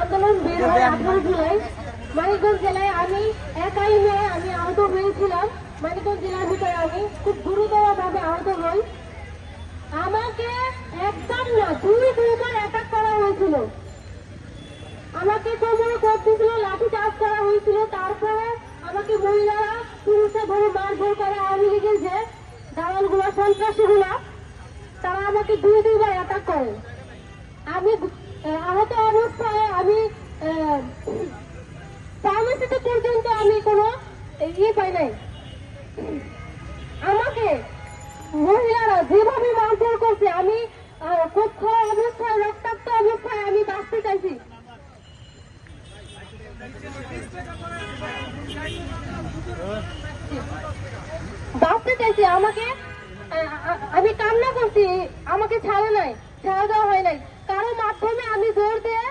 আন্দোলন বের হয় 18 জুলাই। মানিকগঞ্জ জেলায় আমি একাই মেয়ে, আমি আহত হয়েছিলাম। মানিকগঞ্জ জেলার ভিতরে আমি খুব গুরুতর ভাবে আহত হই। আমাকে একদম না দুইবার অ্যাটাক করা হয়েছিল। আমাকে কোমরে কোপ দিয়েছিল, লাঠি চার্জ করা হয়েছিল। তারপরে আমাকে মহিলারা পুলিশে ধরে মারধর করে আওয়ামী লীগের যে দালালগুলা সন্ত্রাসীগুলা, তারা আমাকে দুইবার অ্যাটাক করে। আমি আহত অবস্থায় আমি ফার্মেসিতে পর্যন্ত আমি কোনো পাই নাই। আমাকে মহিলারা যেভাবে মারধর করছে, আমি খুব খারাপ অবস্থায়, রক্তাক্ত অবস্থায় আমি বাঁচতে চাইছি। আমাকে আমি কান্না করছি, আমাকে ছাড়ে নাই, ছাড়া দেওয়া হয় নাই। কারো মাধ্যমে আমি জোর দিয়ে